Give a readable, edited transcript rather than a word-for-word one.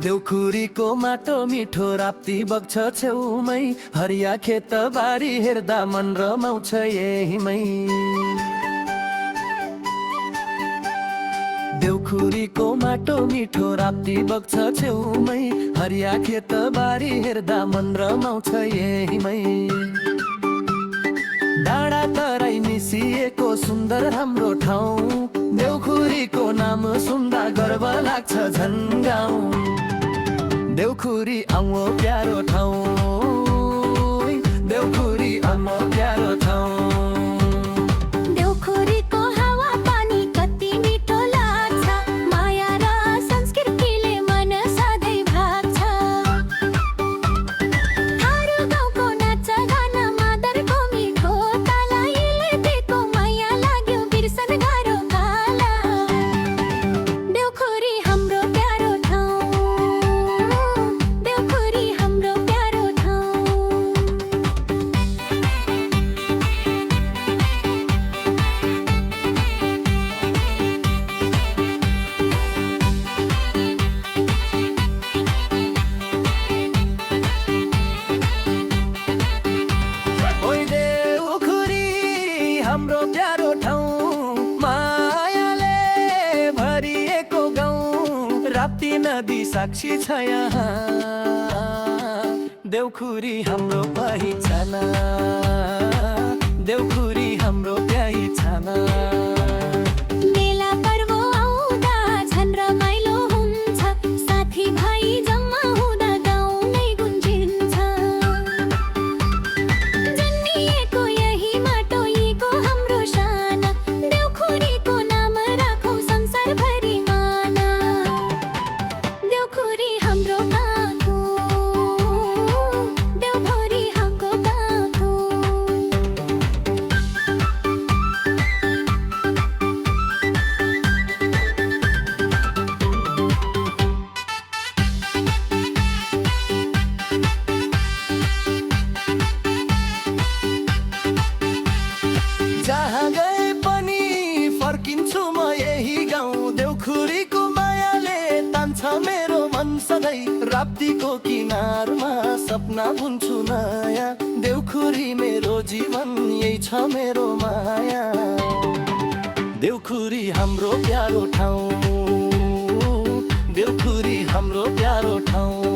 देउखुरीको माटो मिठो राप्ती बग्छ छेउमै, हरिया खेतबारी हेर्दा मन रमाउँछ यहीमै। देउखुरीको माटो मिठो राप्ती बग्छ छेउमै, हरिया खेतबारी हेर्दा मन रमाउँछ यहीमै। डाँडा तराई मिसिएको सुन्दर हाम्रो ठाउँ, देउखुरीको नाम सुन्दा गर्व लाग्छ झन् गाउँ। देउखुरी आउँ प्यारो ठाउँ, देउखुरी आउँ प्यारो ठाउँ। देउखुरीको हावा पानी कति मिठो लाग्छ, माया र संस्कृतिले मन सधैँ भाग्छ। थारू गाउँको नाच गान मादरको मिठो ताला, यसले दिएको माया लाग्यो बिर्सन गाह्रो काला। देउखुरी हाम्रो प्यारो ठाउँ, देउखुरी हाम्रो प्यारो ठाउँ। ओइ देउखुरी हाम्रो प्यारो ठाउँ, मायाले भरिएको गाउँ। राप्ती नदी साक्षी छ यहाँ, देउखुरी हाम्रो पहिचान, देउखुरी हाम्रो पहिचान। मेला पर्व आउँदा झन् रमाइलो हुन्छ, साथीभाइ जम्मा हुँदा गाउँ नै गुन्जिन्छ। जन्मिएको यही माटो यहीको हाम्रो शान, देउखुरीको नाम राखौँ संसारभरि मान। देउखुरी हाम्रो गाउँको, देउखुरी हाम्रो गाउँको। जहाँ गए पनि फर्किन्छु म यही गाउँ, देउखुरीको मायाले तान्छ मेरो मन सधैँ। राप्तीको किनारमा सपना बुन्छु नयाँ, देउखुरी मेरो जीवन यही छ मेरो माया। देउखुरी हाम्रो प्यारो ठाउँ, देउखुरी हाम्रो प्यारो ठाउँ।